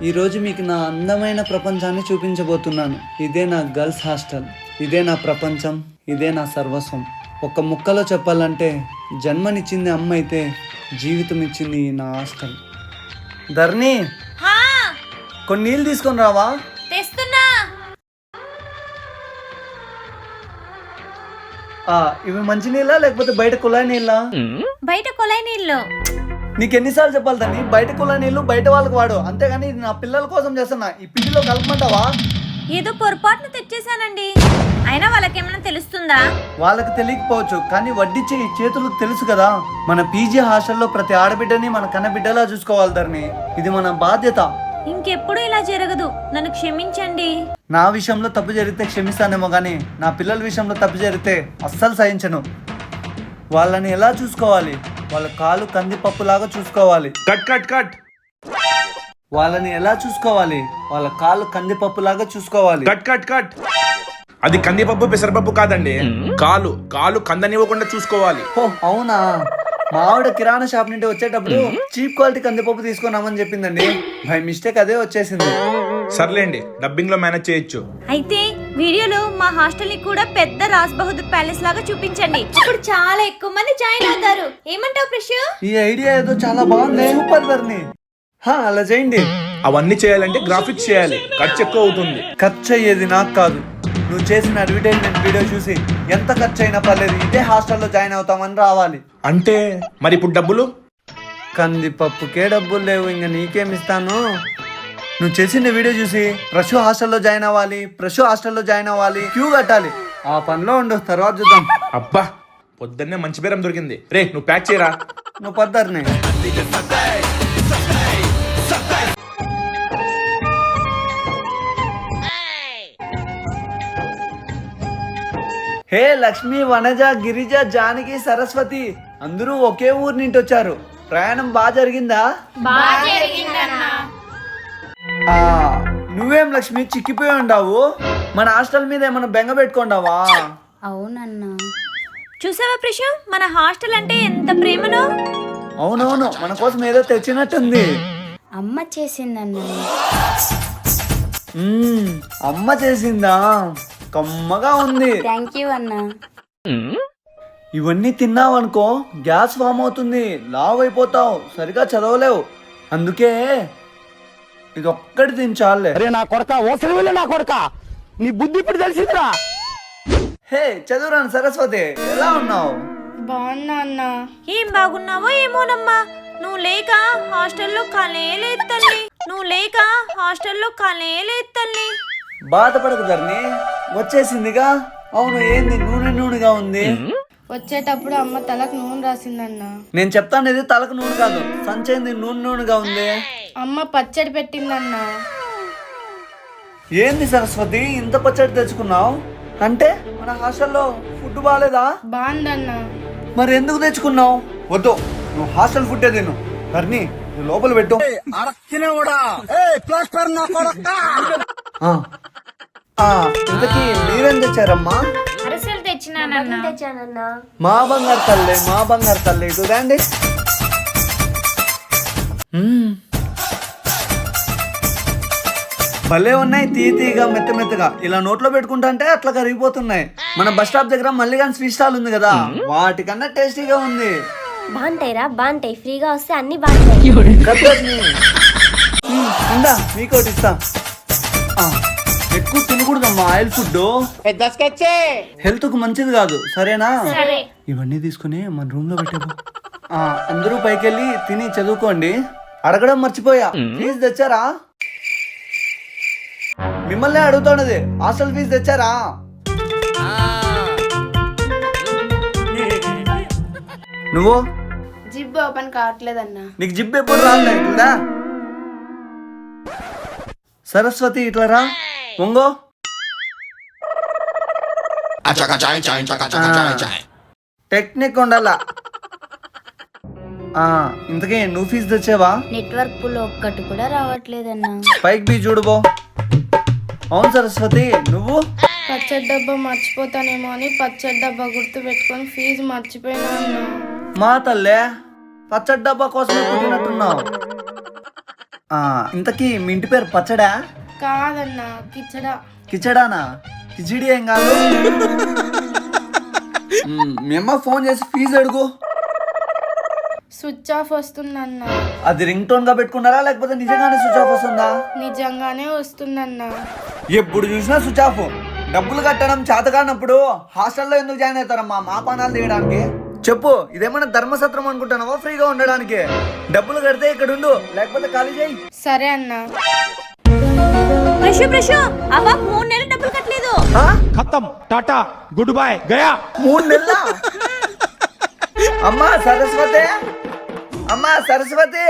ఈరోజు మీకు నా అందమైన ప్రపంచాన్ని చూపించబోతున్నాను. ఇదే నా గర్ల్స్ హాస్టల్, ఇదే నా ప్రపంచం, ఇదే నా సర్వస్వం. ఒక్క ముక్కలో చెప్పాలంటే జన్మనిచ్చింది అమ్మ అయితే జీవితం ఇచ్చింది నా హాస్టల్. ధర్ని, కొన్ని నీళ్ళు తీసుకొని రావా? తెస్తున్నా. ఇవి మంచి నీళ్ళ లేకపోతే బయట కుళాయి నీళ్ళ? బయట కొలాయి నీళ్ళు. నీకు ఎన్నిసార్లు చెప్పాలి దాన్ని? బయట కుళాయి నీళ్ళు బయట వాళ్ళకి వాడు, అంతేగాని ఇది నా పిల్లల కోసం చేస్తున్నా. ఈ పిండిలో కలపమంటావా? ఏదో పొరపాటున తెచ్చేసానండి. అయినా వాళ్ళకేమైనా తెలుస్తుందా? వాళ్ళకి తెలియకపోవచ్చు, కానీ వడ్డిచ్చే ఈ చేతులకు తెలుసు కదా. మన పీజీ హాస్టల్లో ప్రతి ఆడబిడ్డని మన కన్నబిడ్డలా చూసుకోవాలి ధరణి. ఇది మన బాధ్యత. ఇంకెప్పుడు ఇలా జరగదు, నన్ను క్షమించండి. నా విషయంలో తప్పు జరిగితే క్షమిస్తానేమో కానీ నా పిల్లల విషయంలో తప్పు జరిగితే అస్సలు సహించను. వాళ్ళని ఎలా చూసుకోవాలి? వాళ్ళ కాలు కందిపప్పులాగా చూసుకోవాలి. Cut cut cut. వాళ్ళని ఎలా చూసుకోవాలి? వాళ్ళ కాలు కందిపప్పులాగా చూసుకోవాలి. Cut cut cut. అది కందిపప్పు పెసరపప్పు కాదండి, కాలు కాలు కందనివ్వకుండా చూసుకోవాలి. ఓ అవునా? మా ఆవిడ కిరాణా షాప్ నుండి వచ్చేటప్పుడు చీప్ క్వాలిటీ కందిపప్పు తీసుకున్నామని చెప్పిందండి. బై మిస్టేక్ అదే వచ్చేసింది. సర్లేండి, డబ్బింగ్ లో మేనేజ్ చేయొచ్చు. అయితే వీడియోలో మా హాస్టల్ ని కూడా పెద్ద రాజ్ బహదూర్ ప్యాలెస్ లాగా చూపించండి. ఇప్పుడు చాలా ఎక్కువ మంది జాయిన్ అవుతారు. ఏమంటావు ప్రశు? ఈ ఐడియా ఏదో చాలా బాగుంది. సూపర్ ధరణి. అలా చేయండి. అవన్నీ చేయాలంటే గ్రాఫిక్స్ చేయాలి, ఖర్చు ఎక్కువ అవుతుంది. ఖర్చు అయ్యేది నాకు కాదు, నువ్వు చేసిన అడ్వర్టైజ్మెంట్ వీడియో చూసి ఎంత ఖర్చు అయినా పర్లేదు ఇదే హాస్టల్లో జాయిన్ అవుతామని రావాలి. అంటే మరి ఇప్పుడు డబ్బులు? కందిపప్పుకే డబ్బులు లేవు, ఇంకా నీకేమిస్తాను? నువ్వు చేసిన వీడియో చూసి ప్రశు హాస్టల్లో జాయిన్ అవ్వాలి, ప్రశు హాస్టల్లో జాయిన్ అవ్వాలి, క్యూ కట్టాలి. ఆ పనిలో ఉండు, తర్వాత చూద్దాం. అబ్బా, పొద్దున్నే మంచి బేరం దొరికింది. రే నువ్వు ప్యాక్ చేయరా. నువ్వు పద్దరిని. హే లక్ష్మి, వనజ, గిరిజ, జానకి, సరస్వతి అందరూ ఒకే ఊరు నుండి వచ్చారు. ప్రయాణం బాగా జరిగిందా? నువ్వేం లక్ష్మి చిక్కిపోయి ఉండావు? మన హాస్టల్ మీద ఏమైనా బెంగ పెట్టుకోండావా? అవునన్నా. చూసావా ప్రశు, మన హాస్టల్ అంటే ఎంత ప్రేమనో. అవునవును, మన కోసం ఏదో తెచ్చినట్టుంది. అమ్మ చేసిందన్నా. అమ్మ చేసిందా? కమ్మగా ఉంది. థ్యాంక్ యూ అన్నా. ఇవన్నీ తిన్నావనుకో గ్యాస్ ఫామ్ అవుతుంది, లావ్ అయిపోతావు, సరిగా చదవలేవు. అందుకే ఇది ఒక్కటి తినచాలే. అరే నా కొడక, ఓసరి నా కొడక, నీ బుద్ధి ఇప్పుడు తెలిసిందిరా. హే చదువురాను సరస్వతి, ఎలా ఉన్నావు? బాగున్నా అన్నా. ఏం బాగున్నావో ఏమోనమ్మా. నువ్వు లేక హాస్టల్లో కాలే లేదు తల్లి. నువ్వు లేక హాస్టల్లో కాలే లేదు తల్లి. బాధపడకు ధరణి, వచ్చేసిందిగా. అవును, ఏంది నూనె నూనెగా ఉంది? వచ్చేటప్పుడు అమ్మ తలకు నూనె రాసిందన్నా. నేను చెప్తాను, ఇది తలకు నూనె కాదు, సంచేంది నూనె నూనెగా ఉంది. అమ్మ పచ్చడి పెట్టిందన్నా. ఏంది సరస్వతి ఇంత పచ్చడి తెచ్చుకున్నావు? అంటే మన హాస్టల్లో ఫుడ్ బాగాలేదా? బాగుందన్నా. మరి ఎందుకు తెచ్చుకున్నావు? వద్దు, నువ్వు హాస్టల్ ఫుడ్ తిను. ధరణి నువ్వు లోపల పెట్టు. ఇంతకీ మీరేం తెచ్చారమ్మా? అరసలు తెచ్చినానన్నా. మా బంగారు తల్లి, మా బంగారు తల్లి, ఇటు రండి. భలే ఉన్నాయి, తీయగా మెత్త మెత్తగా. ఇలా నోట్లో పెట్టుకుంటా అంటే అట్లా కరిగిపోతున్నాయి. మన బస్ స్టాప్ దగ్గర మల్లిగాన్ స్వీట్ స్టాల్ ఉంది కదా, వాటికన్నా టేస్టీగా ఉంది. బాగుంటాయిరా, బాగుంటాయి. ఫ్రీగా వస్తే అన్ని బాగుంటాయి. ఇందా మీకోటి ఇస్తా. ఎక్కువ తినకూడదమ్మా ఆయిల్ ఫుడ్, హెల్త్ కు మంచిది కాదు, సరేనా? ఇవన్నీ తీసుకుని మన రూమ్ లో పెట్టాము. అందరూ పైకెళ్ళి తిని చదువుకోండి. అడగడం మర్చిపోయా, ఫీజు తెచ్చారా? మిమ్మల్ని అడుగుతున్నది, హాస్టల్ ఫీజు తెచ్చారా? నువ్వు జిబ్ ఓపెన్ కావట్లేదన్నా. నీకు జిబ్ ఎప్పుడు రాలేదా? సరస్వతి ఇట్లా రా, వంగో. టెక్నిక్ ఉండాలా. ఇంతకీ నువ్వు ఫీజు తెచ్చావా? నెట్వర్క్ పుల్ ఒక్కటి కూడా రావట్లేదన్నా. పైకి బీ చూడుబో. అవును సరస్వతి, నువ్వు? పచ్చడి డబ్బా మర్చిపోతానేమో అని పచ్చడి డబ్బా గుర్తు పెట్టుకొని ఫీజు మర్చిపోయినా అన్నా. మా తల్లే, పచ్చడి డబ్బా కోసమే పుట్టినట్టున్నావు. ఇంతకీ మీ ఇంటి పేరు పచ్చడా? కాదన్నా, కిచడా. కిచడానా? కిచిడి ఏం కాదు. మీ అమ్మ ఫోన్ చేసి ఫీజు అడుగు. స్విచ్ ఆఫ్ వస్తుందన్నా. అది రింగ్ టోన్ గా పెట్టుకున్నారా లేకపోతే నిజంగానే స్విచ్ ఆఫ్ వస్తుందా? నిజంగానే వస్తుందన్నా. ఎప్పుడు చూసినా స్విచ్ ఆఫ్. డబ్బులు కట్టడం చేత కానప్పుడు హాస్టల్లో ఎందుకు జాయిన్ అవుతారమ్మా మా పానాలు తీయడానికి? చెప్పు, ఇదేమన్నా ధర్మసత్రం అనుకుంటున్నావా ఫ్రీగా ఉండడానికి? డబ్బులు కడితే ఇక్కడ ఉండు, లేకపోతే ఖాళీ చేయి. సరే అన్నా. ప్రశు ఆ బాబు 3 నెలలు డబ్బులు కట్టలేదు. ఖతం, టాటా, గుడ్ బై, గయా. 3 నెలల? అమ్మా సరస్వతి, అమ్మా సరస్వతి,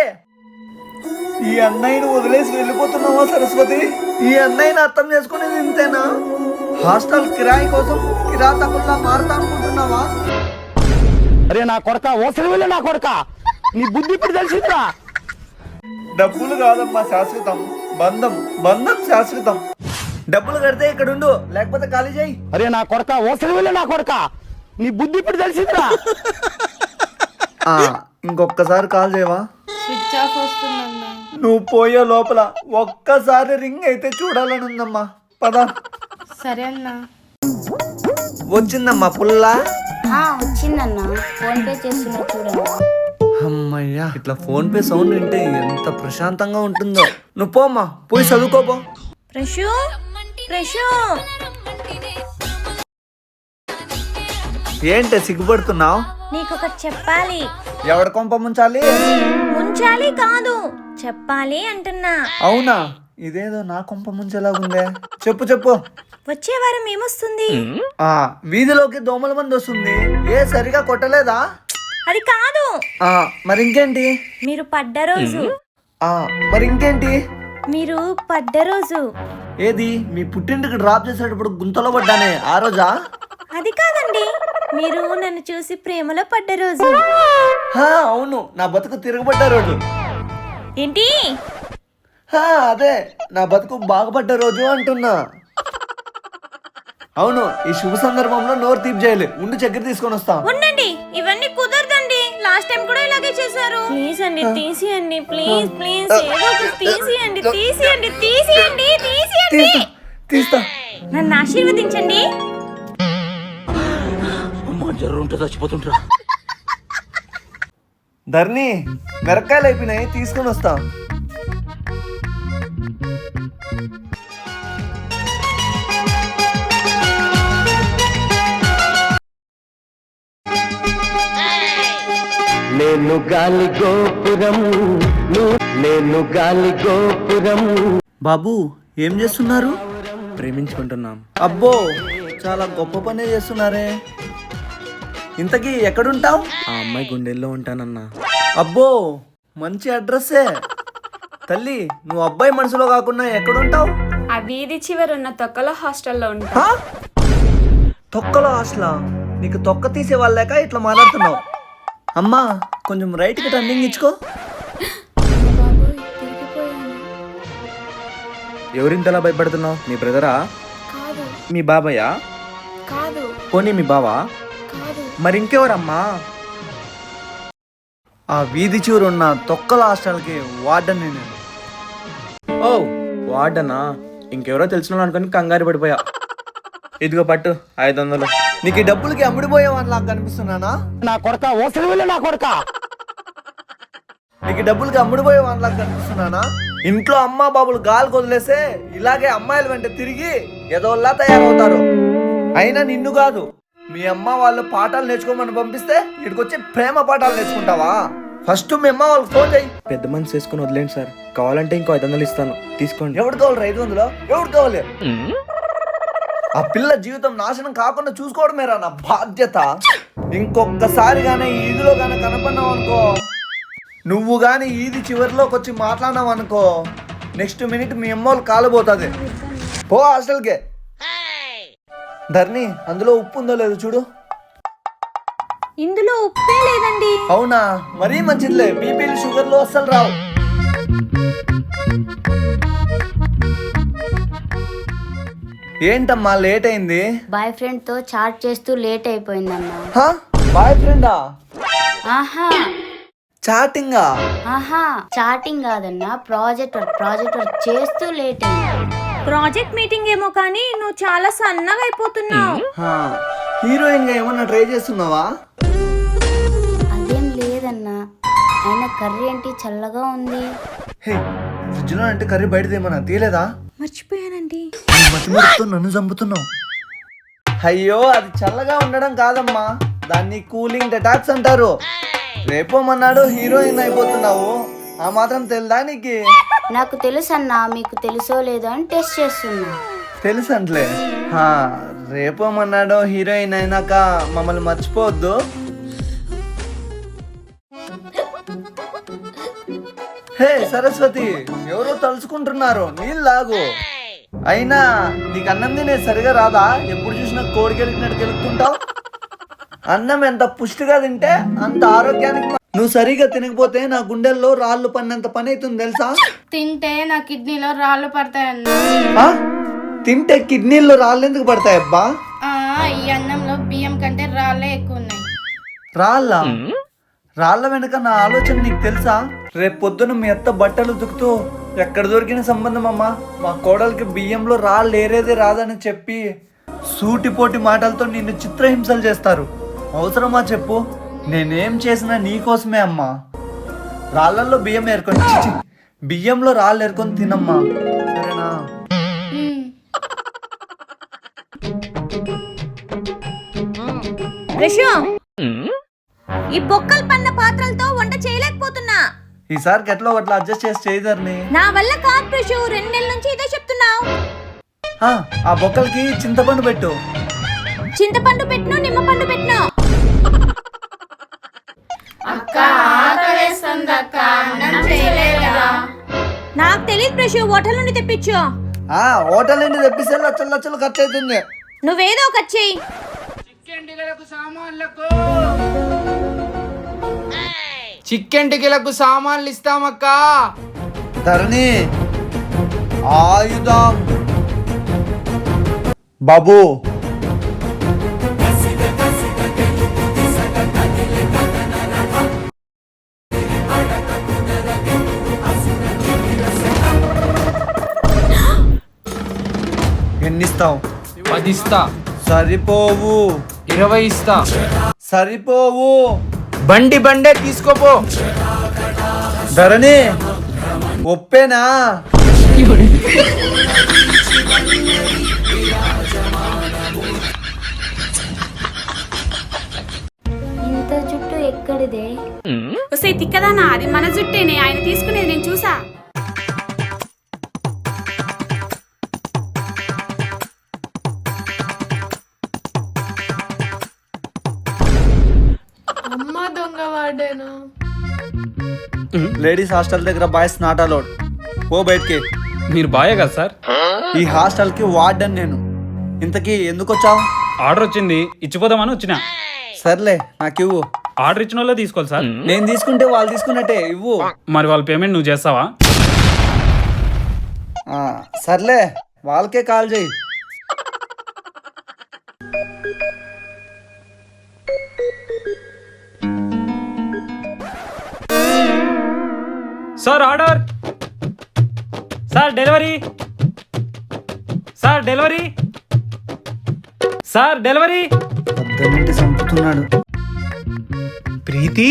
ఈ అన్నయ్యను వదిలేసి వెళ్ళిపోతున్నావా సరస్వతి? ఈ అన్నయ్యని అర్థం చేసుకునేది ఇంతేనా? హాస్టల్ కిరాయి కోసం కిరాతకుల్లా మారుతా అనుకుంటున్నావా? అరే నా కొడక, ఓసలి వెళ్ళి నా కొడక, నీ బుద్ధి ఇప్పుడు తెలిసిందిరా. డబ్బులు కాదమ్మా శాశ్వతం, బంధం బంధం శాశ్వతం. డబ్బులు కడితే ఇక్కడ ఉండు, లేకపోతే ఖాళీ చేయి. అరే నా కొడక, ఓసలి వెళ్ళి నా కొడక, నీ బుద్ధి ఇప్పుడు తెలిసిందిరా. ఇంకొకసారి కాల్ చేయవా? స్విచ్ ఆఫ్ వస్తుందన్నా. నువ్వు పోయే లోపల ఒక్కసారి రింగ్ అయితే చూడాలని ఉందమ్మా. పద. సరే అన్నా. వచ్చిందమ్మా పుల్లా. వచ్చిందన్నా, ఫోన్ పే చేస్తున్నా చూడండి. అమ్మయ్యా, ఇట్లా ఫోన్ పే సౌండ్ వింటే ఎంత ప్రశాంతంగా ఉంటుందో. నువ్వు పోమ్మా, పోయి చదువుకోపో. ప్రశు ఏంటి సిగ్గుపడుతున్నావు? నీకొకటి చెప్పాలి. ఎవడ కొంప ముంచాలి? ముంచాలి కాదు, చెప్పాలి అంటున్నా. అవునా? ఇదేదో నా కొంప ముంచేలాగుందే. చెప్పు చెప్పు. వచ్చే వారం ఏమొస్తుంది? వీధిలోకి దోమల మంది వస్తుంది. ఏ సరిగా కొట్టలేదా? అది కాదు. మరి ఇంకేంటి? మీరు పడ్డ రోజు. మరి ఇంకేంటి? మీరు పడ్డ రోజు. ఏది? మీ పుట్టింటికి డ్రాప్ చేసేటప్పుడు గుంతలో పడ్డానే ఆ రోజా? అది కాదండి, మీరు నన్ను చూసి ప్రేమలో పడ్డ రోజు. అవును, నా బతుకు తిరగబడ్డ రోజు. ఏంటి? అదే, నా బతుకు బాగుపడ్డ రోజు అంటున్నా. అవును, ఈ శుభ సందర్భంలో నోరు తీపి చేయాలి. ఉండి చక్కెర తీసుకొని వస్తా. ఉండండి, ఇవన్నీ కుదరదండి. లాస్ట్ టైం కూడా ఇలాగే చేశారు. ప్లీజ్ అండి, తీసియండి. ప్లీజ్ ప్లీజ్, ఏదో ఒకటి తీసియండి. తీస్తా. నన్ను ఆశీర్వదించండి. ధర్ని, మిరకాయలు అయిపోయినాయి, తీసుకొని వస్తా. నేను గాలి గోపురం, నేను గాలి గోపురం. బాబు, ఏం చేస్తున్నారు? ప్రేమించుకుంటున్నాం. అబ్బో, చాలా గొప్ప పనే చేస్తున్నారే. ఇంతకీ ఎక్కడుంటావు? ఆ అమ్మాయి గుండెల్లో ఉంటానన్నా. అబ్బో, మంచి అడ్రస్సే. తల్లి, నువ్వు అబ్బాయి మనసులో కాకుండా ఎక్కడుంటావు? ఆ వీధి చివరున్న తొక్కల హాస్టల్లో ఉంటా. తొక్కలో హాస్టలా? నీకు తొక్క తీసే వాళ్ళక ఇట్లా మాట్లాడుతున్నావు? అమ్మా, కొంచెం రైట్కి టర్నింగ్ ఇచ్చుకో. ఎవరింతలా భయపడుతున్నావు? మీ బ్రదరా? కాదు. మీ బాబాయా? కాదు. పోనీ మీ బావా? కాదు. మరి ఇంకెవరమ్మా? ఆ వీధి చివరున్న తొక్కల హాస్టల్కి వార్డెన్ నేను. ఓ వాడనా? ఇంకెవరో తెలిసిన అనుకుని కంగారు పడిపోయా. ఇదిగో పట్టు 500. నీకు ఈ డబ్బులకి అమ్ముడిపోయేవాడిని నాకు కనిపిస్తున్నానా? నా కొడక, ఓసలి వెళ్ళి నా కొడక. నీకు డబ్బులకి అమ్ముడిపోయేవాడిని నాకు కనిపిస్తున్నానా? ఇంట్లో అమ్మా బాబులు గాలి వదిలేస్తే ఇలాగే అమ్మాయిల వెంట తిరిగి ఏదోలా తయారవుతారు. అయినా నిన్ను కాదు, మీ అమ్మ వాళ్ళు పాఠాలు నేర్చుకోమని పంపిస్తే ఇక్కడికొచ్చి ప్రేమ పాఠాలు నేర్చుకుంటావా? ఫస్ట్ మీ అమ్మ వాళ్ళకి ఫోన్ చేయి. పెద్ద మనసు చేసుకుని వదిలేండి సార్. కావాలంటే ఇంకో 500 ఇస్తాను, తీసుకోండి. ఎవడు కావాలి? 500? ఎవడు కావాలి? ఆ పిల్ల జీవితం నాశనం కాకుండా చూసుకోవడమేరా నా బాధ్యత. ఇంకొకసారి గానీ ఈదిలో గానీ కనపడినావు అనుకో, నువ్వు గానీ ఈది చివరిలోకి వచ్చి మాట్లాడినావు అనుకో, నెక్స్ట్ మినిట్ మీ అమ్మోళ్ళు కాలిపోతుంది. పో హాస్టల్కే. ధర్ని, అందులో ఉప్పు ఉందో లేదో చూడు. ఇందులో ఉప్పే లేదండి. అవునా? మరీ మంచిదిలే, బీపీలు షుగర్లు అస్సలు రావు. ఏంటమ్మా లేట్ అయింది? బాయ్ ఫ్రెండ్ తో చాట్ చేస్తూ లేట్ అయిపోయిందన్నా. బాయ్ ఫ్రెండా? ఆహా, చాటింగా? ఆహా చాటింగ్ కాదన్నా, ప్రాజెక్ట్ వర్క్ చేస్తూ లేట్ అయింది. ప్రాజెక్ట్ మీటింగ్ ఏమో కానీ నువ్వు చాలా సన్నగా అయిపోతున్నావు. హీరోయిన్ గా ఏమన్నా ట్రై చేస్తున్నావా? అదేం లేదన్నా, అయినా కర్రీ ఏంటి చల్లగా ఉంది. హే, ఫ్రిడ్జ్ లో అంటే కర్రీ బయటదేమన్నా తీయలేదా? మర్చిపోయానండి. మతిమరుపుతో నన్ను చంపుతున్నావు. అయ్యో, అది చల్లగా ఉండడం కాదమ్మా, దాన్ని కూలింగ్ డెటాక్స్ అంటారు. రేపోమన్నాడు హీరోయిన్ అయిపోతున్నావు, ఆ మాత్రం తెలుదా నీకు? నాకు తెలుసు అన్నా, మీకు తెలుసో లేదో అని టెస్ట్ చేస్తున్నా. తెలుసు అంటలే. రేపోమన్నాడు హీరోయిన్ అయినాక మమ్మల్ని మర్చిపోవద్దు. హే సరస్వతి, ఎవరో తలుచుకుంటున్నారు, నీళ్ళు లాగు. అయినా నీకు అన్నం తినే సరిగా రాదా? ఎప్పుడు చూసినా కోడి గెలికినట్టు గెలుపుతుంటావు. అన్నం ఎంత పుష్టిగా తింటే అంత ఆరోగ్యానికి నువ్వు సరిగా తినకపోతే నా గుండెల్లో రాళ్ళు పన్నంత పని అవుతుంది తెలుసా? తింటే నా కిడ్నీలో రాళ్ళు పడతాయన్నా. తింటే కిడ్నీల్లో రాళ్ళు ఎందుకు పడతాయి అబ్బా? ఈ అన్నంలో బియ్యం కంటే రాళ్ళే ఎక్కువ ఉన్నాయి. రాళ్ళ వెనుక నా ఆలోచన నీకు తెలుసా? రేపు పొద్దున మీ అత్త బట్టలు ఉతుకుతూ ఎక్కడ దొరికిన సంబంధం అమ్మా, మా కోడలికి బియ్యంలో రాళ్ళు ఏరేది రాదని చెప్పి సూటిపోటి మాటలతో నిన్ను చిత్రహింసలు చేస్తారు. అవసరమా చెప్పు? నేనేం చేసినా నీకోసమే అమ్మా. రాళ్ళల్లో బియ్యం ఏరుకొని బియ్యంలో రాళ్ళు ఏరుకొని తినమ్మా, సరేనా? రిషు, ఈ బొక్కలు పన్న పాత్రలతో వంట చేయలేకపోతున్నా. ఈసారికి ఎట్లా అట్లా అడ్జస్ట్ చేసి చేయదర్ని. నా వల్ల కాదు రిషు, 2 నెలల నుంచి ఇదే చెప్తున్నావు. ఆ బొక్కలకి చింతపండు పెట్టు. చింతపండు పెట్టినా నిమ్మపండు పెట్టినా. నాకు తెలియదు రిషు, హోటల్ నుండి తెప్పించు. హోటల్ నుండి తెప్పిస్తే లక్షలు లక్షలు ఖర్చు అవుతుంది. నువ్వేదో ఒకటి చెయ్యి. చికెన్ టికెలకు సామాన్లు ఇస్తామక్క. ధరణి, ఆయుధం బాబు. ఎన్నిస్తావు? 10 ఇస్తా. సరిపోవు. 20 ఇస్తా. సరిపోవు. బండే తీసుకోపో. ధరణి, ఒప్పేనా? ఇంత జుట్టు ఎక్కడిదే? వస్తే తిక్కదానా, అది మన జుట్టేనే, ఆయన తీసుకునేది నేను చూసా. అమ్మ దొంగ వాడేను. లేడీస్ హాస్టల్ దగ్గర బాయ్స్ నాట్ అలౌడ్. పో బయటికి. మీరు బాయే కదా సార్? ఈ హాస్టల్ కి వార్డెన్ నేను. ఇంతకీ ఎందుకు వచ్చావు? ఆర్డర్ వచ్చింది, ఇచ్చిపోదామని వచ్చిన. సర్లే, నాకు ఇవ్వు. ఆర్డర్ ఇచ్చిన వాళ్ళే తీసుకోవాలి సార్. నేను తీసుకుంటే వాళ్ళు తీసుకున్నట్టే, ఇవ్వు. మరి వాళ్ళ పేమెంట్ నువ్వు చేస్తావా? సర్లే, వాళ్ళకే కాల్ చేయి. Sir order. Sir delivery. Sir delivery. Sir delivery. పొద్దున్నంటే చంపుతున్నాడు. ప్రీతి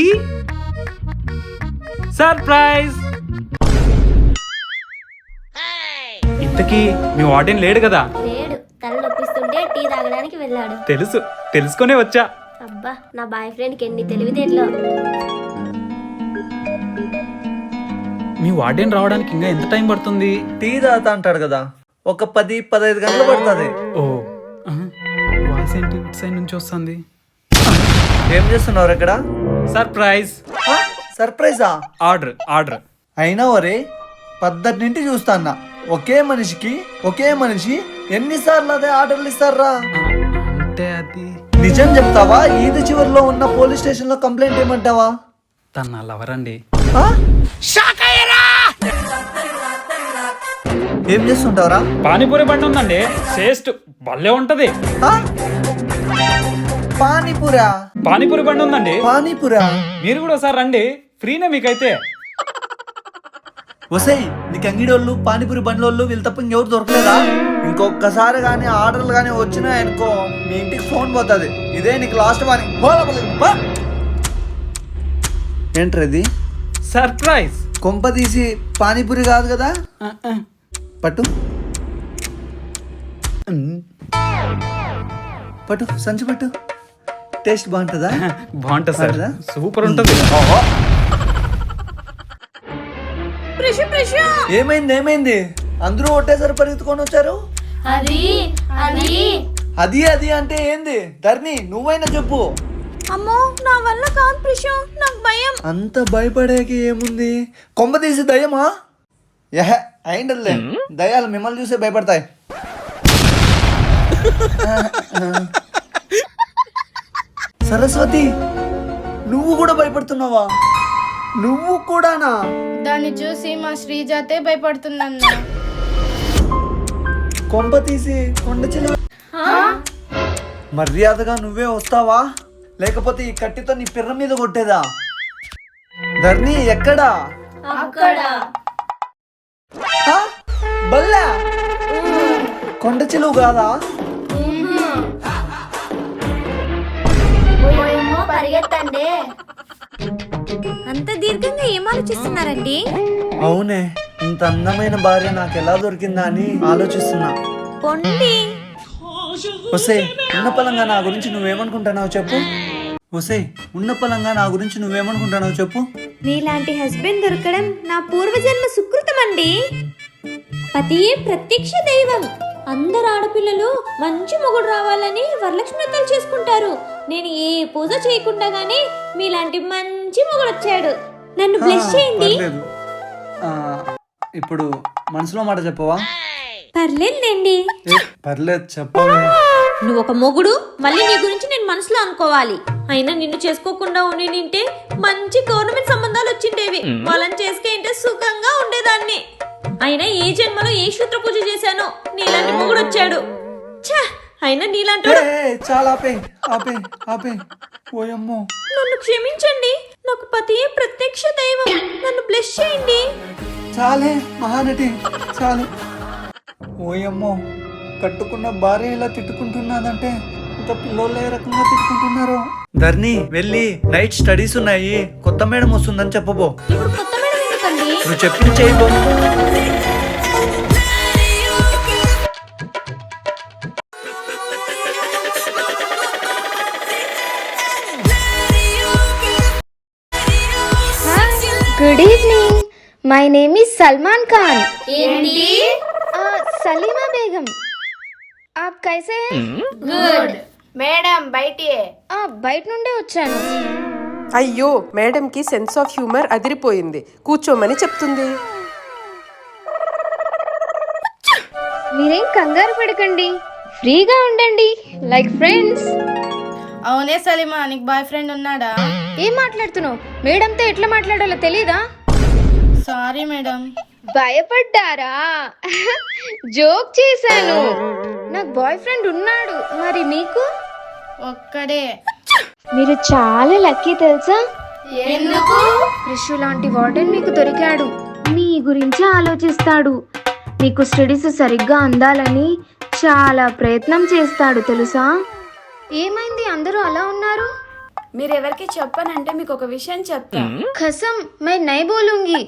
సర్ప్రైజ్. ఇంతకీ మీ వార్డెన్ లేడు కదా? లేడు, తలనొప్పిస్తుంటే టీ తాగడానికి వెళ్ళాడు. తెలుసుకునే వచ్చా. అబ్బా, నా బాయ్ ఫ్రెండ్కి ఎన్ని తెలివితేటలో. మీ వార్డెన్ రావడానికి ఇంకా ఎంత టైం పడుతుంది? టీ తాగుతా అంటాడు కదా, ఒక 10-15 గంటలు పడుతుంది. ఓ, వాయిస్ ఏంటి ఇటు సైడ్ నుంచి వస్తుంది? ఏం చేస్తున్నారు ఇక్కడ? సర్ప్రైజ్. సర్ప్రైజా? ఆర్డర్. అయినా ఒరే, పద్ధతి నుండి చూస్తాన్నా, ఒకే మనిషి ఎన్నిసార్లు అదే ఆర్డర్లు ఇస్తారా? అంటే అది నిజం చెప్తావా? ఈది చివరిలో ఉన్న పోలీస్ స్టేషన్ లో కంప్లైంట్ ఏమంటావా? తన నా లవర్ అండి. ఏం చేస్తుంటావరా? పానీపూరి బండి ఉందండి, టేస్ట్ భలే ఉంటది. పానీపూరా? పానీపూరి బండి ఉందండి. పానీపూరా? మీరు కూడా ఒకసారి రండి, ఫ్రీనే మీకైతే. వసై నీకు అంగిడోళ్ళు పానీపూరి బండ్లోళ్ళు వీళ్ళు తప్ప ఇంకెవరు దొరకలేదా? ఇంకొకసారి కానీ ఆర్డర్లు కానీ వచ్చినాయి అనుకో మీ ఇంటికి ఫోన్ పోతుంది. ఇదే నీకు లాస్ట్ వార్నింగ్. ఏంట్రది? సర్ప్రైజ్. కొంప తీసి పానీపూరి కాదు కదా? పట్టు పట్టు సంచి పట్టు. టేస్ట్ బాగుంటుందా? బాగుంటుంది సార్, బాగుంటుందా? సూపర్ ఉంటుంది. ఏమైంది అందరూ ఒకటేసారి పరిగెత్తుకొని వచ్చారు? అది అది అది అది అంటే ఏంది? ధర్ని నువ్వైనా చెప్పు. అమ్మో నా వల్ల కాదు ప్రిషు, నాకు భయం. అంత భయపడేకి ఏముంది? కొంప తీసి దయ్యమా? అయిండలే, దయ్యాలు మిమ్మల్ని చూసే భయపడతాయి. సరస్వతి నువ్వు కూడా భయపడుతున్నావా? నువ్వు కూడానా? దాన్ని చూసి మా శ్రీజాతే భయపడుతుందన్నా. కొంప తీసి కొండ చిలువ మర్యాదగా నువ్వే వస్తావా, లేకపోతే ఈ కట్టితో నీ పిర్ర మీద కొట్టేదా? ధర్ని ఎక్కడా? ఆ? బల్లా కొండ చిలువ కాదా? పరిగెత్తండి. అంత దీర్ఘంగా ఏం ఆలోచిస్తున్నారండి? అవునే, ఇంత అందమైన భార్య నాకు ఎలా దొరికిందా అని ఆలోచిస్తున్నా. పొండి. ఒసే ఉన్న పలంగా నా గురించి నువ్వేమనుకుంటున్నావు చెప్పు. ఒసే ఉన్న పలంగా నా గురించి నువ్వేమనుకుంటున్నావు చెప్పు. మీలాంటి హస్బెండ్ దొరకడం నా పూర్వజన్మ సుకృతం అండి. పతియే ప్రత్యక్ష దైవం. అందరు ఆడపిల్లలు మంచి మొగుడు రావాలని వరలక్ష్మి వ్రతాలు చేసుకుంటారు. నేను ఏ పూజ చేయకుండా గానీ మీలాంటి మంచి మొగుడు వచ్చాడు. నన్ను బ్లెస్ చేయండి. పర్లేదు. ఇప్పుడు మనసులో మాట చెప్పవా? పర్లేదులేండి. పర్లేదు చెప్పవే. నువ్వు ఒక మొగుడు, మళ్ళీ నీ గురించి నేను మనసులో అనుకోవాలి. అయినా నిన్ను చేసుకోకుండా ఉండి నింటే మంచి గవర్నమెంట్ సంబంధాలు వచ్చిండేవి. వాళ్ళని చేసుకుంటే సుఖంగా ఉండేదాన్ని. అయినా ఏ జన్మలో ఏ సూత్ర పూజ చేశానో నీలాంటి మొగుడు వచ్చాడు. ఛ, అయినా నీలాంటి చాలా ఆపే ఆపే ఆపే. ఓయమ్మో నన్ను క్షమించండి. నాకు పతియే ప్రత్యక్ష దైవం. నన్ను బ్లెస్ చేయండి. చాలే మహానటి చాలు. ఓయమ్మో కట్టుకున్న భార్య ఇలా తిట్టుకుంటున్నదంటే ఇంత పిల్లలు ఏ రకంగా తిట్టుకుంటున్నారు. ధర్ని వెళ్ళి నైట్ స్టడీస్ ఉన్నాయి, కొత్త మేడం వస్తుందని చెప్పబో. ఇప్పుడు కొత్త మేడం ఎందుకండి? నువ్వు చెప్పింది చేయబో. Good evening, my name is Salman Khan. Salima Begum, आप कैसे हैं? గుడ్ మేడం బయటియే. బయట నుండే వచ్చాను. అయ్యో మేడంకి సెన్స్ ఆఫ్ హ్యూమర్ అదిరిపోయింది. కూర్చోమని చెప్తుంది. మీరేం కంగారు పడకండి, ఫ్రీగా ఉండండి లైక్ ఫ్రెండ్స్. అవునే సలీమా, నీకు బాయ్ ఫ్రెండ్ ఉన్నాడా? ఏం మాట్లాడుతున్నావు? మేడంతో ఎట్లా మాట్లాడాలో తెలీదా? Sorry madam. భయపడ్డారా? జోక్ చేశాను. నాకు బాయ్ ఫ్రెండ్ ఉన్నాడు. మరి మీకు? ఒక్కడే. మీరు చాలా లక్కీ తెలుసా? ఎందుకు? రిషు లాంటి వార్డెన్ మీకు దొరికాడు. మీ గురించి ఆలోచిస్తాడు. మీకు స్టడీస్ సరిగ్గా అందాలని చాలా ప్రయత్నం చేస్తాడు తెలుసా? ఏమైంది అందరూ అలా ఉన్నారు? మీరెవరికి చెప్పనంటే మీకు ఒక విషయం చెప్తా. ఖసం మై నై బోలూంగి.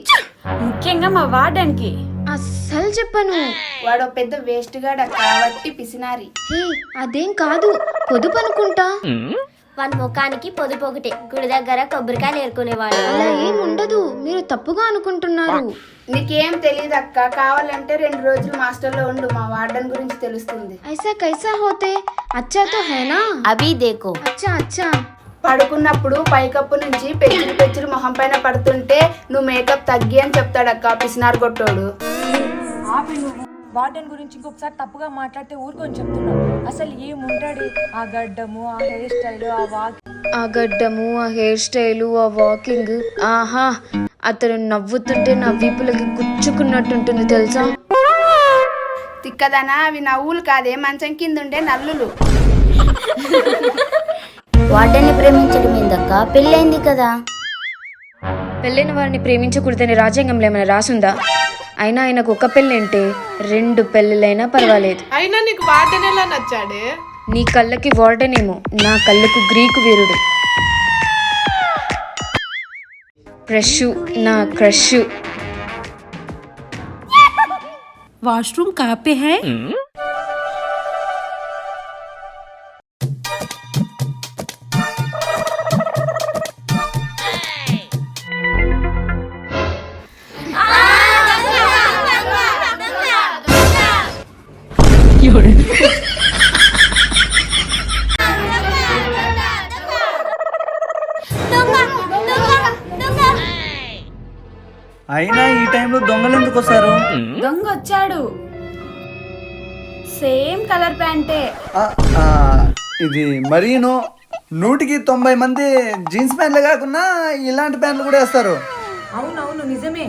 ముఖ్యంగా మా వార్డెన్కి అస్సలు చెప్పను. వాడు పెద్ద వేస్ట్ గాడ కాబట్టి పిసినారి. హే అదేం కాదు, పొదుపు అనుకుంటా. వాడి ముఖానికి పొదుపు ఒకటి, గుడి దగ్గర కొబ్బరికాయలు ఏరుకునేవాడు. అలా ఏం ఉండదు, మీరు తప్పుగా అనుకుంటున్నారు. నీకేం తెలియదు అక్క. కావాలంటే 2 రోజులు హాస్టల్లో ఉండు, మా వార్డెన్ గురించి తెలుస్తుంది. ఐసా కైసా హోతే? అచ్చా తో హై నా? అభి దేకో. అచ్చా అచ్చా. పడుకున్నప్పుడు పైకప్పు నుంచి పెచ్చులు మొహం పైన పడుతుంటే నువ్వు మేకప్ తగ్గి అని చెప్తాడక్క పిసినారు కొట్టోడు. వార్డెన్ గురించి ఇంకొకసారి తప్పుగా మాట్లాడితే ఊరుకొని చెప్తున్నావు. అసలు ఏముంటాడు ఆ గడ్డము, ఆ హెయిర్ స్టైల్, ఆ గడ్డము, ఆ హెయిర్ స్టైలు, ఆ వాకింగ్, ఆహా అతను నవ్వుతుంటే నా వీపులకి గుచ్చుకున్నట్టుంటుంది తెలుసా? తిక్కదనా, అవి నవ్వులు కాదే, మంచం కింద ఉండే నల్లులు. వార్డెన్ని ప్రేమించడం ఏందక్క? పెళ్ళైంది కదా. పెళ్ళైన వారిని ప్రేమించకూడదని రాజ్యాంగంలో ఏమైనా రాసుందా? అయినా ఆయనకు ఒక పెళ్ళంటే 2 పెళ్ళిళ్ళైనా పర్వాలేదు. అయినా నీకు వార్డెన్ ఎలా నచ్చాడే? నీ కళ్ళకి వార్డెనేమో, నా కళ్ళకు గ్రీకు వీరుడు. క్రష్, నా క్రష్. वॉशरूम कहाँ पे है? అయినా ఈ టైంలో దొంగలు ఎందుకు వస్తారు? దొంగ వచ్చాడు, సేమ్ కలర్ ప్యాంటే. ఆ, ఆ, ఇది మరీను 190 మంది జీన్స్ ప్యాంట్లు కాకుండా ఇలాంటి ప్యాంట్లు కూడా వేస్తారు. అవునవును నిజమే.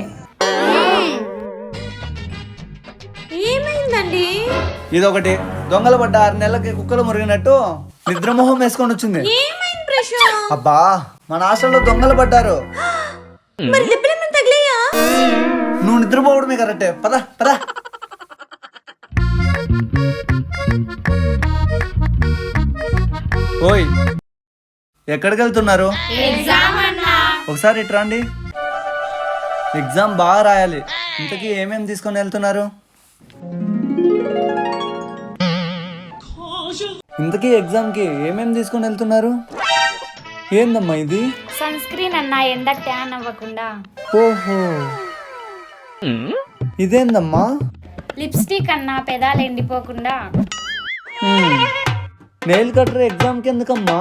ఏమైందండి? ఇదొకటి దొంగలు పడ్డ 6 నెలలకి కుక్కలు మురిగినట్టు నిద్రమోహం వేసుకొని వచ్చింది. ఏమైంది ప్రశాంత్? అబ్బా మన హాస్టల్లో దొంగలు పడ్డారు. మరి దెబ్బలేమైనా తగిలాయా? నువ్వు నిద్రపోవడమే కరెక్టే. పద పద. ఓయ్ ఎక్కడికి వెళ్తున్నారు? ఒకసారి ఇటు రండి. ఎగ్జామ్ బాగా రాయాలి. ఇంతకీ ఏమేమి తీసుకొని వెళ్తున్నారు? ఇంతకీ ఎగ్జామ్కి ఏమేమి తీసుకొని వెళ్తున్నారు? ఏందమ్మా ఇది? సన్ స్క్రీన్ అన్న, ఎండ ట్యాన్ అవ్వకుండా. ఓహో ఇదేందమ్మా? లిప్స్టిక్ అన్న, పెదాలు ఎండిపోకుండా. నెయిల్ కట్టర్ ఎగ్జామ్కి ఎందుకమ్మా?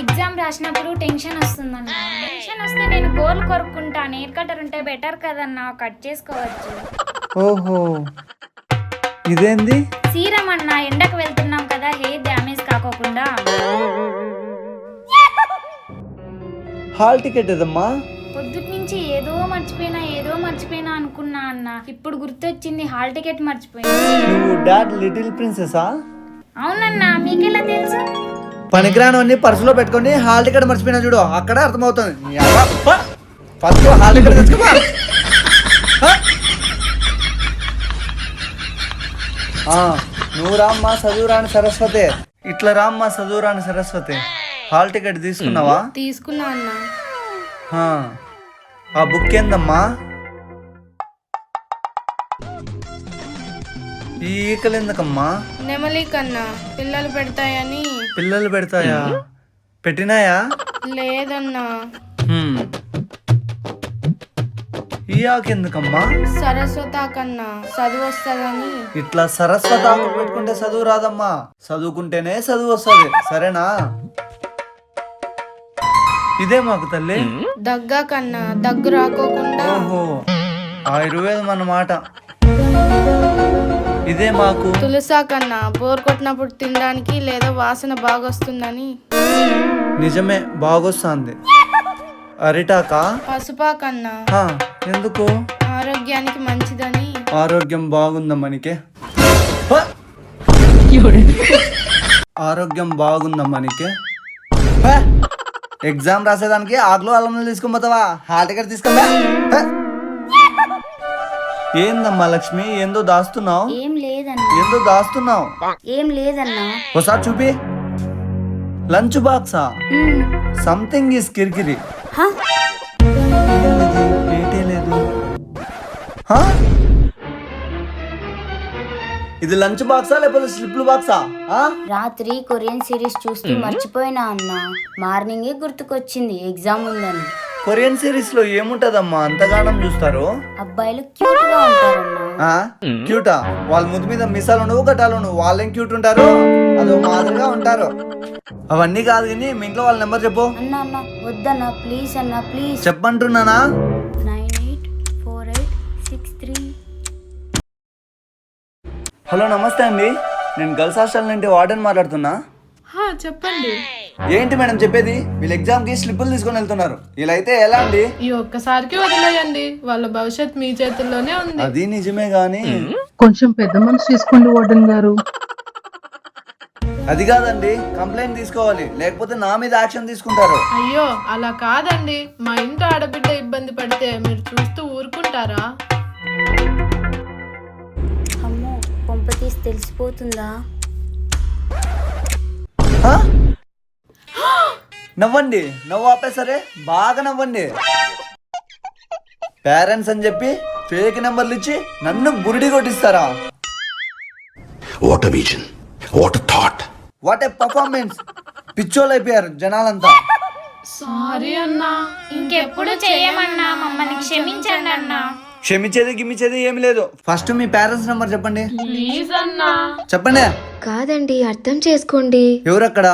ఎగ్జామ్ రాసినప్పుడు టెన్షన్ వస్తుందన్న. టెన్షన్ వస్తే నేను గోల్ కొరుక్కుంటా. నెయిల్ కట్టర్ ఉంటే బెటర్ కదన్నా, కట్ చేసుకోవచ్చు. ఓహో ఇదేంది? సీరం అన్న, ఎండకు వెళ్తున్నాం కదా, హెయిర్ డ్యామేజ్ కాకోకుండా. హాల్ టికెట్ ఏదమ్మా? పొద్దుటి నుంచి ఏదో మర్చిపోయినా అనుకున్నా అన్న. ఇప్పుడు గుర్తొచ్చింది, హాల్ టికెట్ మర్చిపోయినా. నువ్వు డాడ్ లిటిల్ ప్రిన్సెసా? అవునన్నా, మీకెలా తెలుసు? పనికిరానవన్నీ పర్సులో పెట్టుకొని హాల్ టికెట్ మర్చిపోయినా చూడు, అక్కడ అర్థమవుతుంది. ఫస్ట్ హాల్ టికెట్ తెచ్చుకోమా. నువ్వు రామ్మా చదువురాని సరస్వతి. ఇట్లా రామ్మా చదువురాని సరస్వతి. హాల్ టికెట్ తీసుకున్నావా? తీసుకున్నా అన్న. ఆ బుక్ ఏందమ్మా? ఈ ఈకలు ఎందుకమ్మా? నెమలి కన్నా పిల్లలు పెడతాయని. పిల్లలు పెడతాయా? పెట్టినాయా? లేదన్నా. ఈ ఆకు ఎందుకమ్మా? సరస్వత కన్నా చదువు వస్తుందని. ఇట్లా సరస్వత ఆకు పెట్టుకుంటే చదువు రాదమ్మా, చదువుకుంటేనే చదువు వస్తుంది. సరేనా? ఇదే మాకు తల్లి. దగ్గ కన్నా దగ్గు రాకోకుండా. ఓహో ఆయుర్వేదం అన్నమాట. ఇదే మాకు. తులసా కన్నా బోర్ కొట్టినప్పుడు తినడానికి లేదా వాసన బాగొస్తుందని. నిజమే బాగొస్తుంది. అరిటాకా? పసుపా కన్నా ఎందుకు? ఆరోగ్యానికి మంచిదని. ఆరోగ్యం బాగుందా మనకి? ఆరోగ్యం బాగుందా మనకి? ఎగ్జామ్ రాసేదానికి ఆకులు అల్లం తీసుకొని పోతావా? హాల్ టికెట్ తీసుకుందా? ఏందమ్మా లక్ష్మి, ఏందో దాస్తున్నావు? ఏం లేదన్నా. ఏందో దాస్తున్నావు? ఏం లేదన్నా. ఒకసారి చూపి. లంచ్ బాక్సా? సంథింగ్ ఈస్ కిరికిరి. ఏంటి లేదు. ఇది లంచ్ బాక్సా లేకపోతే స్లిప్లు బాక్సా? రాత్రి కొరియన్ సిరీస్ చూస్తూ మర్చిపోయినా అన్న. మార్నింగే గుర్తుకొచ్చింది ఎగ్జామ్ ఉందని. కొరియన్ సిరీస్ లో ఏముంటదమ్మా అంతగానం చూస్తారు? అబ్బాయిలు క్యూట్ గా ఉంటారన్నా. క్యూటా? వాళ్ళ ముద్దు మీద మిసాలు ఉండవు, గట్టాలు ఉండవు. వాళ్ళేం క్యూట్ ఉంటారు, అదో మాదిరిగా ఉంటారు. అవన్నీ కాదు కానీ మీ ఇంట్లో వాళ్ళ నెంబర్ చెప్పు. అన్న అన్న వద్దన్నా, ప్లీజ్ అన్న, ప్లీజ్. చెప్పంటున్నానా? 984863. హలో నమస్తే అండి, నేను గర్ల్స్ హాస్టల్ నుండి వార్డెన్ మాట్లాడుతున్నా. చెప్పండి. ఏంటి మేడం చెప్పేది? వీళ్ళు ఎగ్జామ్ కి స్లిప్పులు తీసుకొని వెళ్తున్నారు. ఇలా అయితే ఎలా అండి? ఈ ఒక్కసారికి వదిలేయండి, వాళ్ళ భవిష్యత్ మీ చేతుల్లోనే ఉంది. అది నిజమే గాని కొంచెం పెద్ద మనసు తీసుకోండి వార్డెన్ గారు. అది కాదండి, కంప్లైంట్ తీసుకోవాలి, లేకపోతే నా మీద యాక్షన్ తీసుకుంటారు. అయ్యో అలా కాదండి, మా ఇంటి ఆడబిడ్డ ఇబ్బంది పడితే మీరు చూస్తూ ఊరుకుంటారా? అమ్మో పంప తీసి తెలిసిపోతుందా? హ? నవ్వండి, నవ్వు ఆపేసరే, బాగా నవ్వండి. పేరెంట్స్ అని చెప్పి ఫేక్ నెంబర్లు ఇచ్చి నన్ను బురిడి కొట్టిస్తారా? What vision, what thought, what a performance. పిచ్చోళ్ళు అయిపోయారు జనాలంతా. సారీ అన్నా. ఇంకెప్పుడు చేయమన్నా, మమ్మల్ని క్షమించండి అన్నా. క్షమించేది గిమ్మించేది ఏమి లేదు. ఫస్ట్ మీ పేరెంట్స్ నెంబర్ చెప్పండి. ప్లీజ్ అన్నా. చెప్పండి. కాదండి అర్థం చేసుకోండి. ఎవరక్కడ?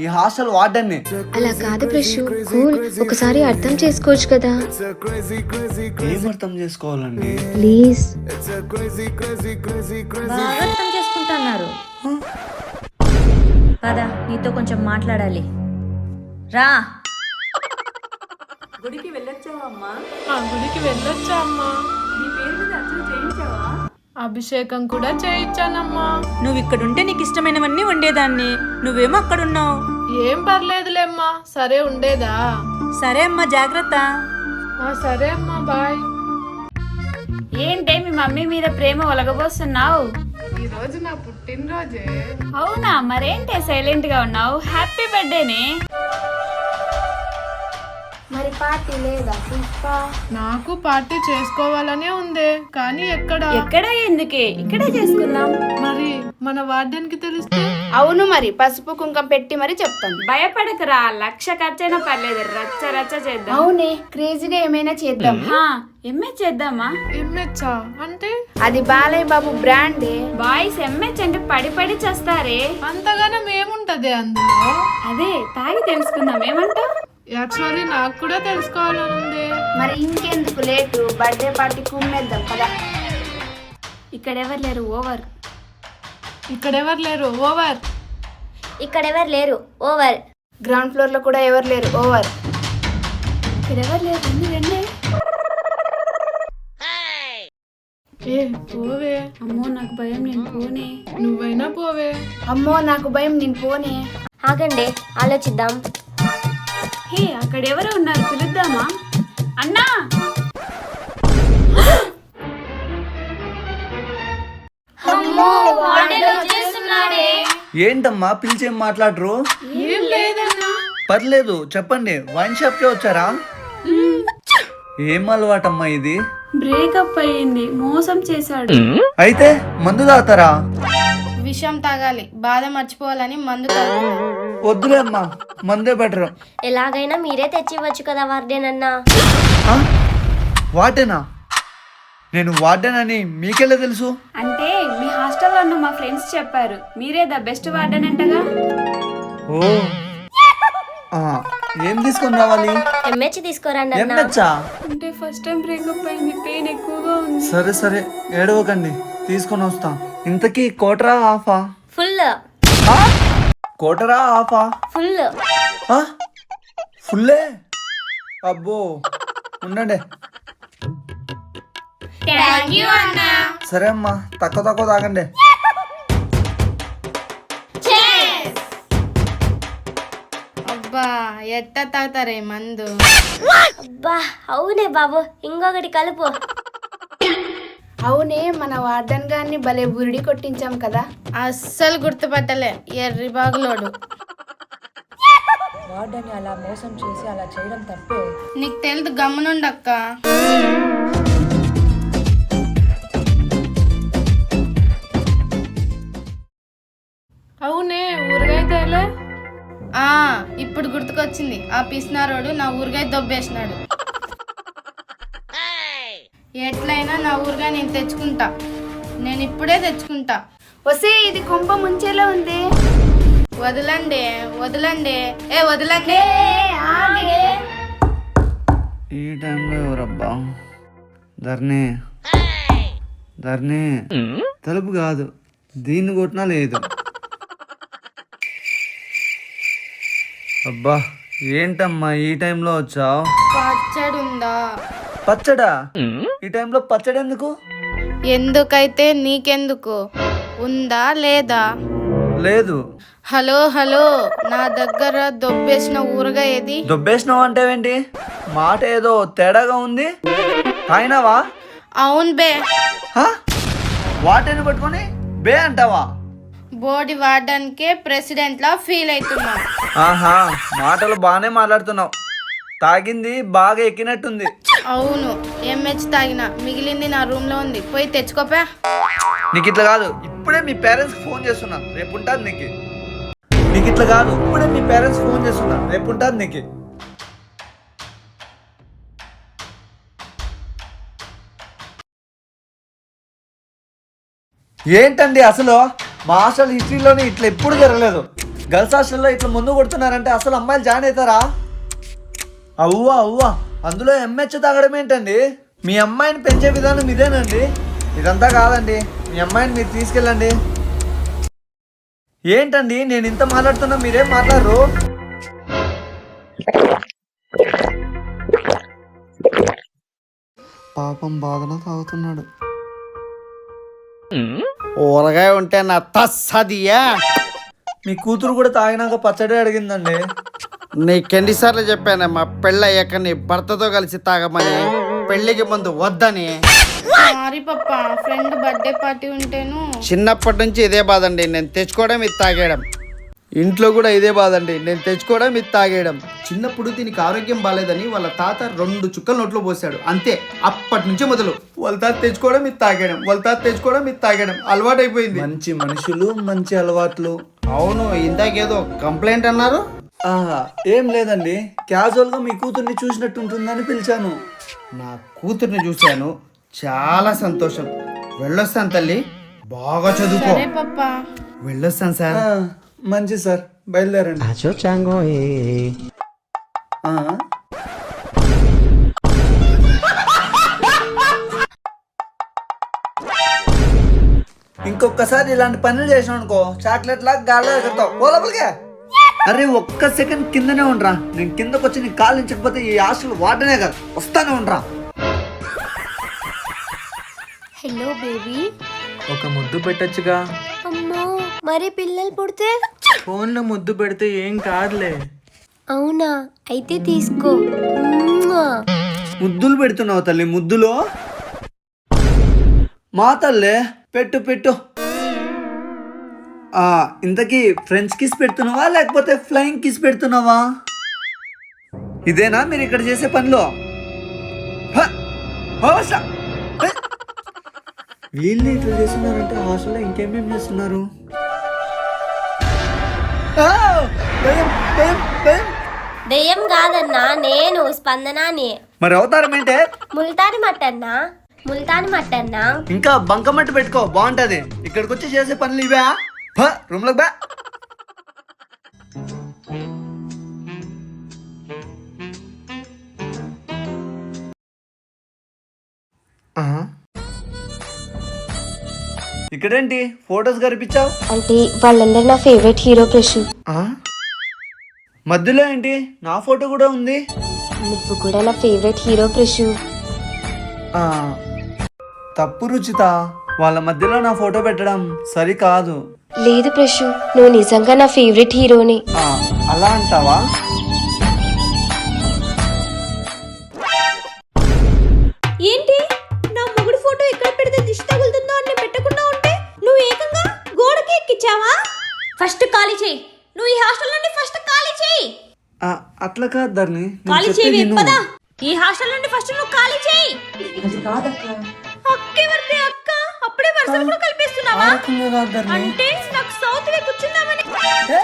ఈ హాస్టల్ వార్డెన్ని. అలా కాదు ప్రశు, కూల్, ఒకసారి అర్థం చేసుకోవచ్చు కదా. ఏం అర్థం చేసుకోవాలండి? ప్లీజ్. బాగా అర్థం చేసుకుంటున్నారు. పద నీతో కొంచెం మాట్లాడాలి, రా. గుడికి వెళ్ళొచ్చావా అమ్మా? గుడికి వెళ్ళొచ్చా అమ్మా? నీ పేరు మీద అర్చన చేయించావా? అభిషేకం కూడా చేయించానమ్మా. నువ్వు ఇక్కడుంటే నీకు ఇష్టమైనవన్నీ ఉండేదాన్ని, నువ్వేమో అక్కడున్నావు. ఏం పర్లేదులేమ్మా, సరే ఉండేదా? సరే అమ్మా, జాగ్రత్త. సరే అమ్మా, బాయ్. ఏంటే మీ మమ్మీ మీద ప్రేమ ఒలగబోస్తున్నావు? ఈ రోజు నా పుట్టినరోజే. అవునా, మరేంటే సైలెంట్ గా ఉన్నావు? హ్యాపీ బర్త్డేనే. మరి పార్టీ లేదా? నాకు పార్టీ చేసుకోవాలనే ఉంది, కానీ ఎక్కడ ఎందుకే, ఇక్కడే చేసుకుందాం. మరి మన వార్డెన్ కి తెలిస్తే? అవును, మరి పసుపు కుంకం పెట్టి మరి చెప్తాం. భయపడకరా, 1,00,000 ఖర్చైనా పర్లేదు, రచ్చ రచ్చ చేద్దాం. అవునే, క్రేజీగా ఏమైనా చేద్దాం. ఎంహెచ్ చేద్దామా? ఎంహెచ్చా అంటే? అది బాలయ్య బాబు బ్రాండే. బాయ్స్ ఎంహెచ్ అంటే పడి పడి చేస్తారే. అంతగానం ఏముంటది అందులో? అదే తాగి తెలుసుకుందాం, ఏమంటావు? యాక్చువల్లీ నాకు కూడా తెలుసుకోవాలనుంది. మరి ఇంకెందుకు లేటు, బర్త్డే పార్టీ కుమ్మేద్దాం కదా. ఇక్కడెవరు లేరు, ఓవర్. ఇక్కడెవరు లేరు, ఓవర్. ఇక్కడెవరు లేరు, ఓవర్. గ్రౌండ్ ఫ్లోర్ లో కూడా ఎవరు లేరు, ఓవర్. ఇక్కడెవరు లేరు, రండి. ఏ పోవే. అమ్మో నాకు భయం, నేను పోనే. నువ్వైనా పోవే. అమ్మో నాకు భయం, నేను పోనే. ఆగండి, ఆలోచిద్దాం. హే, అక్కడ ఎవరు ఉన్నారు, పిలుద్దామా? అన్నా, ఏంటమ్మా పిలిచేం మాట్లాడరు? ఏం లేదన్నా. పర్లేదు చెప్పండి. వైన్ షాప్ కే వచ్చారా? ఏం అలవాటమ్మా ఇది? బ్రేకప్ అయ్యింది, మోసం చేశాడు. అయితే మందు తాగుతారా? విషం తాగాలి, బాధ మర్చిపోవాలని మందు తాగుతున్నా. వద్దులే అమ్మా, మందే బెటర్. ఎలాగైనా మీరే తెచ్చివ్వచ్చు కదా వార్డెన్ అన్నా. వార్డెనా? నేను వార్డెన్ అని మీకెలా తెలుసు? అంటే మీ హాస్టల్లో ఉన్న మా ఫ్రెండ్స్ చెప్పారు, మీరే ద బెస్ట్ వార్డెన్ అంటగా. ఓ, ఏం తీసుకొని రావాలి? ఎంహెచ్ తీసుకురండి అన్నా. ఎంహెచ్చా? అంటే ఫస్ట్ టైం బ్రేకప్ అయింది, పెయిన్ ఎక్కువగా ఉంది. సరే సరే, ఏడవకండి, తీసుకొని వస్తా. ఇంతకీ కోటరా హాఫా? ఫుల్. కోటరా హాఫా? ఫుల్. ఫుల్లే? అబ్బో, ఉండండి. సరే అమ్మా, తక్కువ తక్కువ తాగండి. అబ్బా ఎట్ట తాగుతారే మందు. అబ్బా అవునే బాబు, ఇంకొకటి కలుపు. అవునే, మన వార్డెన్ గారిని భలే బురిడి కొట్టించాం కదా. అస్సలు గుర్తుపట్టలే, ఎర్రి బాగులోడు. వార్డెన్ని అలా మోసం చేసి అలా చేయడం తప్పే. నీకు తెలుదు, గమ్మునుండక్క. అవునే, ఊరగాయ తేలే. ఇప్పుడు గుర్తుకొచ్చింది, ఆ పిసినారోడు నా ఊరగాయ దొబ్బేసినాడు. ఎట్లయినా నా ఊరగాయ నేను తెచ్చుకుంటా, నేను ఇప్పుడే తెచ్చుకుంటా. వసే, ఇది కొంప ముంచేలా ఉంది. వదలండి వదలండి, వదలండి. ఈ టైంలో ఎవరబ్బా? ధర్ని ధర్ని, తలుపు కాదు, దీన్ని కొట్టినా లేదు. అబ్బా ఏంటమ్మా ఈ టైంలో వచ్చావు? పచ్చడి ఉందా? పచ్చడా? ఈ టైంలో పచ్చడి ఎందుకు? ఎందుకైతే నీకెందుకు, ఉందా లేదా? లేదు. హలో హలో, నా దగ్గర దొబ్బేసిన ఊరగాయ ఏది? దొబ్బేసినావు అంటే ఏంటి? మాట ఏదో తేడాగా ఉంది. తాగినావా? అవును బే. వాటిని పట్టుకొని బే అంటావా? బోడి వాడడానికే ప్రెసిడెంట్ లా ఫీల్ అవుతున్నా. ఆహా, మాటలు బాగానే మాట్లాడుతున్నావు. తాగింది బాగా ఎక్కినట్టుంది. అవును, ఎంహెచ్ తాగిన, మిగిలింది నా రూమ్ లో ఉంది, పోయి తెచ్చుకోపా. నీకు ఇట్లా కాదు, ఇప్పుడే మీ పేరెంట్స్ ఫోన్ చేస్తున్నా, రేపు ఉంటుంది నీకు. నీకు ఇట్లా కాదు, ఇప్పుడే మీ పేరెంట్స్ ఫోన్ చేస్తున్నా, రేపు ఉంటుంది నీకు. ఏంటండి అసలు మా హాస్టల్ హిస్టరీలోనే ఇట్లా ఎప్పుడు జరగలేదు. గర్ల్స్ హాస్టల్లో ఇట్లా ముందు కొడుతున్నారంటే అసలు అమ్మాయిలు జాయిన్ అవుతారా? అవ్వా అందులో ఎంహెచ్ తాగడం ఏంటండి? మీ అమ్మాయిని పెంచే విధానం ఇదేనండి? ఇదంతా కాదండి, మీ అమ్మాయిని మీరు తీసుకెళ్ళండి. ఏంటండి నేను ఇంత మాట్లాడుతున్నా మీరేం మాట్లాడరు? పాపం బాధన తాగుతున్నాడు. ఊరగాయ ఉంటే నా తస్సదియా. మీ కూతురు కూడా తాగినాక పచ్చడి అడిగిందండి. నీకెన్నిసార్లు చెప్పానమ్మా పెళ్ళయ్యాక నీ భర్తతో కలిసి తాగమని, పెళ్ళికి ముందు వద్దని. సారీ పప్ప, ఫ్రెండ్ బర్త్డే పార్టీ ఉంటేను. చిన్నప్పటి నుంచి ఇదే బాధ అండి, నేను తెచ్చుకోవడం ఇది తాగేయడం. ఇంట్లో కూడా ఇదే బాధ అండి, నేను తెచ్చుకోవడం ఇది తాగేయడం. చిన్నప్పుడు దీనికి ఆరోగ్యం బాగాలేదని వాళ్ళ తాత 2 చుక్కలు నోట్లో పోసాడు, అంతే. అప్పటి నుంచి మొదలు వాళ్ళ తాత తెచ్చుకోవడం ఇది తాగేయడం, వాళ్ళ తాత తెచ్చుకోవడం ఇది తాగేయడం అలవాటు అయిపోయింది. మంచి మనుషులు, మంచి అలవాట్లు. అవును, ఇందాకేదో కంప్లైంట్ అన్నారు. ఏం లేదండి, క్యాజువల్ గా మీ కూతుర్ని చూసినట్టు ఉంటుందని పిలిచాను. నా కూతుర్ని చూశాను, చాలా సంతోషం. వెళ్ళొస్తాను తల్లి, బాగా చదువుకో. సరే పప్ప. వెళ్ళొస్తాను సార్. మంచి సార్, బయలుదేరండి. ఇంకొకసారి ఇలాంటి పనులు చేసాను అనుకో, చాక్లెట్ లాగా గాల్లో ఎగురుతావు. పోలపలికే. అరే ఒక్క సెకండ్ కిందనే ఉండరా, నేను కిందకు వచ్చి నీ కాలు ఇంచకపోతే ఈ హాస్టల్ వాటనే కాదు, వస్తానే ఉండరా. Hello baby. ఒక ముద్దు పెట్టచ్చుగా. అమ్మో, మరి పిల్లలు పుడితే? ఫోన్లో ముద్దు పెడితే ఏం కాదులే. అవునా, అయితే తీసుకో. ముద్దులు పెడుతున్నావు తల్లి, ముద్దులో. మా తల్లే, పెట్టు పెట్టు. ఇంతకీ ఫ్రెంచ్ కిస్ పెడుతున్నావా లేకపోతే ఫ్లయింగ్ కిస్ పెడుతున్నావా? ఇదేనా మీరు ఇక్కడ చేసే పనిలో? వీళ్ళు ఇట్లా చేస్తున్నారంటే హాస్టల్లో ఇంకేమేమి చేస్తున్నారు? దెయ్యం కాదన్నా, నేను స్పందనాని. మరి అవతారం ఏంటే? ముల్తాని మట్టన్నా, ముల్తాని మట్టన్నా. ఇంకా బంకమట్టి పెట్టుకో, బాగుంటది. ఇక్కడికి వచ్చి చేసే పనులు ఇవా? రూమ్ లో బా. ఇక్కడేంటి ఫొటోస్ కనిపించావు? అంటే వాళ్ళందరూ నా ఫేవరెట్ హీరో ప్రశు. మధ్యలో ఏంటి నా ఫోటో కూడా ఉంది? నువ్వు కూడా నా ఫేవరెట్ హీరో ప్రశు. తప్పు రుచిత, వాళ్ళ మధ్యలో నా ఫోటో పెట్టడం సరికాదు. లేదు ప్రశు, నువ్వు నిజంగా నా ఫేవరెట్ హీరోని. అలా అంటావా? ఏంటి, నా మొగుడు ఫోటో ఎక్కడ పెడితే దిష్టి తగులుతుందో అని పెట్టకుండా ఉంటే నువ్వు ఏకంగా గోడకి ఎక్కించావా? ఫస్ట్ ఖాళీ చేయి, నువ్వు ఈ హాస్టల్ నుండి ఫస్ట్ ఖాళీ చేయి. అట్లా కాదు ధరణి, ఖాళీ చేయి పదా. ఈ హాస్టల్ నుండి ఫస్ట్ నువ్వు ఖాళీ చేయి. అక్కెవర్తే అక్క, అప్పుడే వరుసలు కూడా కల్పిస్తున్నావా? అంటే నాకు సౌత్ వే కూర్చుందామని.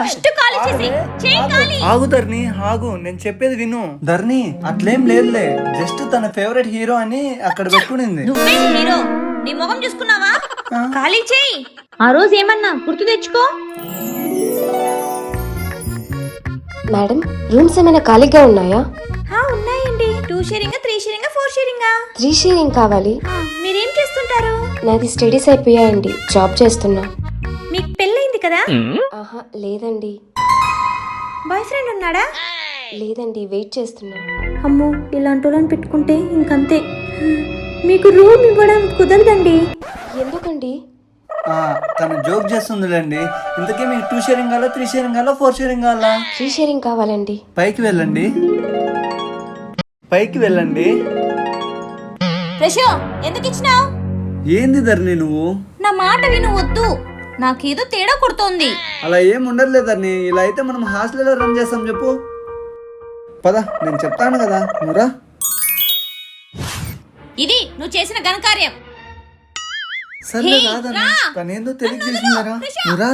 ఫస్ట్ ఖాళీ చేసి చేయి, ఖాళీ. ఆగు ధరణి, ఆగు, నేను చెప్పేది విను. ధరణి అట్లేం లేదులే, జస్ట్ తన ఫేవరెట్ హీరో అని అక్కడ పెట్టుకునింది. నువ్వే హీరో, నీ ముఖం చూసుకున్నావా? ఖాళీ చేయి. ఆ రోజు ఏమన్నా గుర్తు తెచ్చుకో. మేడం, రూమ్స్ ఏమైనా ఖాళీగా ఉన్నాయా? ఉన్నాయండి. 2 షేరింగ్, 3 షేరింగ్, 4 షేరింగ్. 3 షేరింగ్ కావాలి. మీరేం చేస్తుంటారు? నాది స్టడీస్ అయిపోయాయండి, జాబ్ చేస్తున్నా. మీకు పెళ్ళైంది కదా? ఆహా లేదండి. బాయ్ ఫ్రెండ్ ఉన్నాడా? లేదండి, వెయిట్ చేస్తున్నా. అమ్మో, ఇలాంటి వాళ్ళని పెట్టుకుంటే ఇంకంతే. మీకు రూమ్ ఇవ్వడం కుదరదండి. ఎందుకండి? తను జోక్ చేస్తుందిలేండి. ఇంతకీ మీకు 2 షేరింగ్ కావాలా, 3 షేరింగ్ కావాలా, 4 షేరింగ్ కావాలా? 3 షేరింగ్ కావాలండి. పైకి వెళ్ళండి, పైకి వెళ్ళండి. ప్రశో, ఎందుకు ఇచ్చినావు? ఏంది ధరణి నువ్వు? నా మాట విను, వద్దు. నాకేదో తేడా కొడుతోంది. అలా ఏం ఉండట్లేదు ధరణి. ఇలా అయితే మనం హాస్టల్లో రన్ చేస్తాం. చెప్పు పద, నేను చెప్తాను కదా, నువ్వురా. ఇది నువ్వు చేసిన ఘనకార్యం. సర్లే రాదన్నా, తనేందో తెలియజేసిందరా. నువ్వురా.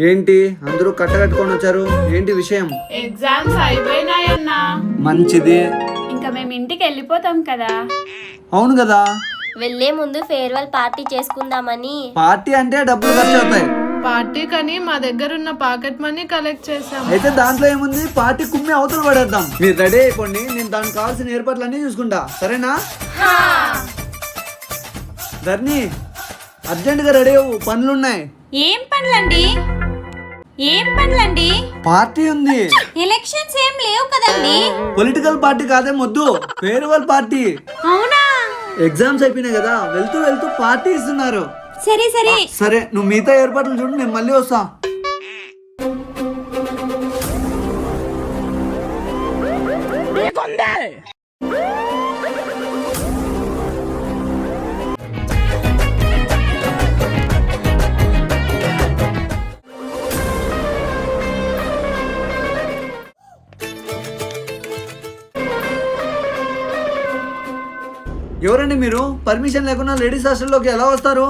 ఏంటి అందరూ కట్టకట్టుకొని వచ్చారు? ఏంటి విషయం? ఎగ్జామ్స్ అయిపోయినాయన్నా. మంచిది. ఇంకా మేము ఇంటికి వెళ్ళిపోతాం కదా. అవును కదా. వెళ్ళే ముందు ఫేర్వెల్ పార్టీ చేసుకుందామని. పార్టీ అంటే డబ్బులు ఖర్చు అవుతాయి. పార్టీ కని మా దగ్గర ఉన్న పాకెట్ మనీ కలెక్ట్ చేసాం. అయితే దాంట్లో ఏముంది, పార్టీ కుమ్మి అవతల పడేద్దాం. మీరు రెడీ అయిపోండి, నేను దానికి కావాల్సిన ఏర్పాట్లన్నీ చూసుకుంటా, సరేనా? ధర్ని, అర్జెంటుగా రెడీ అవ్వు, పనులున్నాయి. ఏం పనులండి? ఏం పనులండి? పార్టీ ఉంది. ఎలక్షన్స్ ఏం లేవు కదండి. పొలిటికల్ పార్టీ కాదే మొద్దు, ఫేర్వెల్ పార్టీ. అవునా? ఎగ్జామ్స్ అయిపోయినాయి కదా, వెళ్తూ వెళ్తూ పార్టీ ఇస్తున్నారు. సరే సరే సరే, నువ్వు మిగతా ఏర్పాట్లు చూడు, నేను మళ్ళీ వస్తా. ఎవరండి మీరు? పర్మిషన్ లేకుండా లేడీస్ హాస్టల్లోకి ఎలా వస్తారు?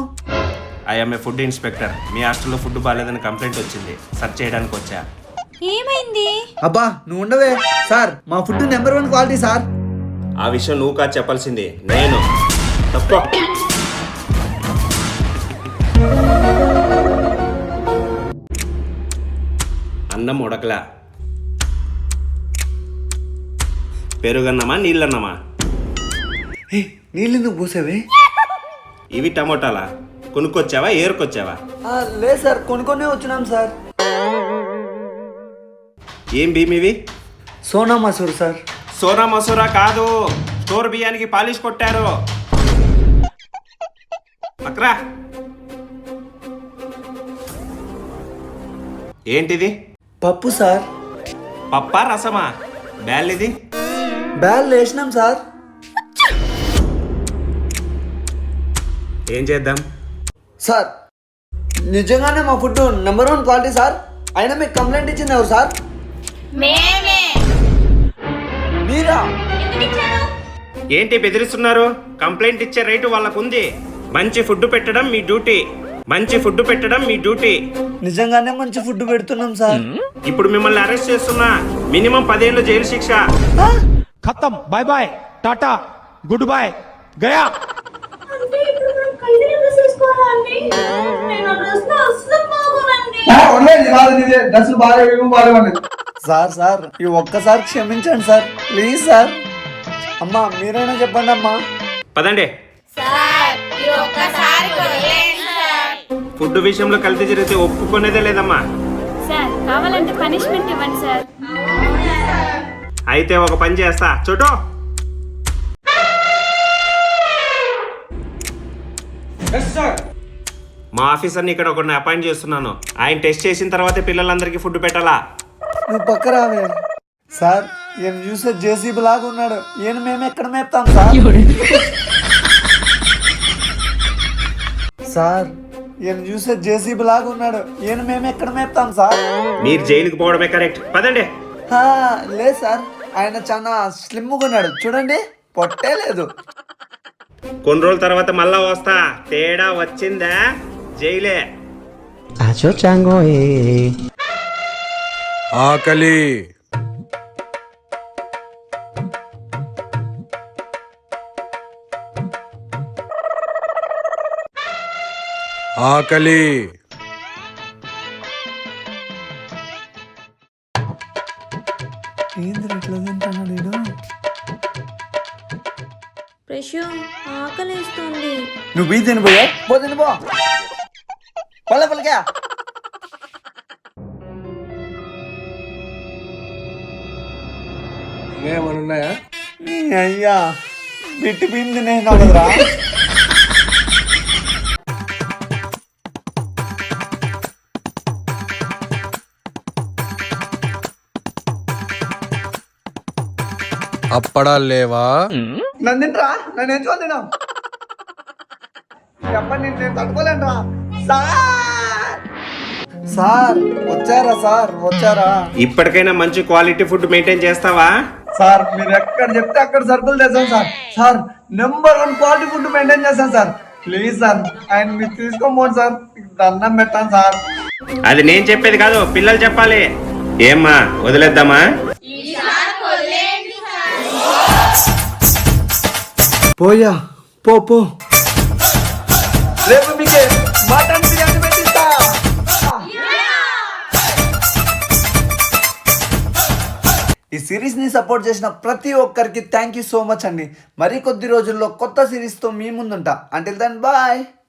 I'm a food inspector. మీ హాస్టల్లో ఫుడ్ బాగాలేదని కంప్లైంట్ వచ్చింది, సెర్చ్ చేయడానికి వచ్చా. ఏమైంది? అబ్బా నువ్వు ఉండవే సార్, మా ఫుడ్ నెంబర్ 1 క్వాలిటీ సార్. ఆ విషయం నువ్వు కాదు చెప్పాల్సింది, నేను. తప్ప అన్నం ఉడకలా. పెరుగన్నమా నీళ్ళన్నమా? నీళ్ళెందుకు పోసావే? ఇవి టమోటాలా? కొనుక్కొచ్చావా, ఏరుకొచ్చావా? లేదు సార్, కొనుక్కొనే వచ్చినాం సార్. ఏం బియ్యం ఇవి? సోనా మసూర్ సార్. సోనా మసూరా కాదు, స్టోర్ బియ్యానికి పాలిష్ కొట్టారు. అక్రా ఏంటిది? పప్పు సార్. పప్పా రసమా? బ్యాల్ ఇది? బ్యాల్ వేసినాం సార్. ఏం చేద్దాం సార్? నిజంగానే మా ఫుడ్ నెంబర్ 1 క్వాలిటీ సార్. అయినా మీకు కంప్లైంట్ ఇచ్చింది ఎవరు సార్? మీరా? ఏంటి బెదిరిస్తున్నారు? కంప్లైంట్ ఇచ్చే రైటు వాళ్ళకుంది. మంచి ఫుడ్ పెట్టడం మీ డ్యూటీ. మంచి ఫుడ్ పెట్టడం మీ డ్యూటీ. నిజంగానే మంచి ఫుడ్ పెడుతున్నాం సార్. ఇప్పుడు మిమ్మల్ని అరెస్ట్ చేస్తున్నా, మినిమం 10 ఏళ్ళు జైలు శిక్ష. ఖతం, bye bye, tata, good boy, గయా. సార్ సార్, ఈ ఒక్కసారి క్షమించండి సార్, ప్లీజ్ సార్. అమ్మా మీరైనా చెప్పండి అమ్మా. పదండి. ఫుడ్ విషయంలో కల్తీ జరిగితే ఒప్పుకునేదే లేదమ్మా. సార్ కావాలంటే పనిష్మెంట్ ఇవ్వండి సార్. అయితే ఒక పని చేస్తా, చూడు. మా ఆఫీసర్ని ఇక్కడ ఒకరిని అపాయింట్ చేస్తున్నాను. ఆయన టెస్ట్ చేసిన తర్వాతే పిల్లలందరికీ ఫుడ్ పెట్టాలా. నువ్వు పక్క రావే. సార్ ఈయన చూసే జేసీబీ లాగా ఉన్నాడు. ఈయన మేము ఎక్కడ మేపుతాం సార్? సార్ ఈయన చూసే జేసీబీ లాగా ఉన్నాడు. ఈయన మేము ఎక్కడ మేపుతాం సార్? మీరు జైలుకి పోవడమే కరెక్ట్. పదండి. లేదు సార్, ఆయన చాలా స్లిమ్గా ఉన్నాడు చూడండి, పొట్టే లేదు. కొన్ని రోజుల తర్వాత మళ్ళా వస్తా. తేడా వచ్చిందా జైలే. ఆకలి. ఆకలి. ఏంద్ర ఎట్లా తింటాను నేను? ప్రశో, ఆకలేస్తుంది. నువ్వు బీ తినిపోయా? పో తినిపో. పళ్ళ పలికా. ఏమైనా ఉన్నాయా? నీ అయ్యా బిట్టి పిండి నేను కదరా. అప్పడాలు లేవా? నన్ను తింటరా, నన్ను ఎంచుకొని తిన్నాం. నేను తట్టుకోలేనురా. సార్ వచ్చారా? సార్ వచ్చారా? ఇప్పటికైనా మంచి క్వాలిటీ ఫుడ్ మెయింటైన్ చేస్తావా? సార్ మీరు ఎక్కడ చెప్తే అక్కడ సర్కులు చేస్తాం sir. Sir number 1 quality food maintain చేస్తాను సార్. ప్లీజ్ సార్ ఆయన మీరు తీసుకోమోండి సార్, దండం పెట్టాను సార్. అది నేను చెప్పేది కాదు, పిల్లలు చెప్పాలి. ఏమ్మా వదిలేద్దామా? పోయా పో పో, రేపు మీకే మటన్ బిర్యానీ పెట్టిస్తా. ఈ సిరీస్ ని సపోర్ట్ చేసిన ప్రతి ఒక్కరికి థ్యాంక్ యూ సో మచ్ అండి. మరి కొద్ది రోజుల్లో కొత్త సిరీస్ తో మీ ముందుంటా. Until then bye.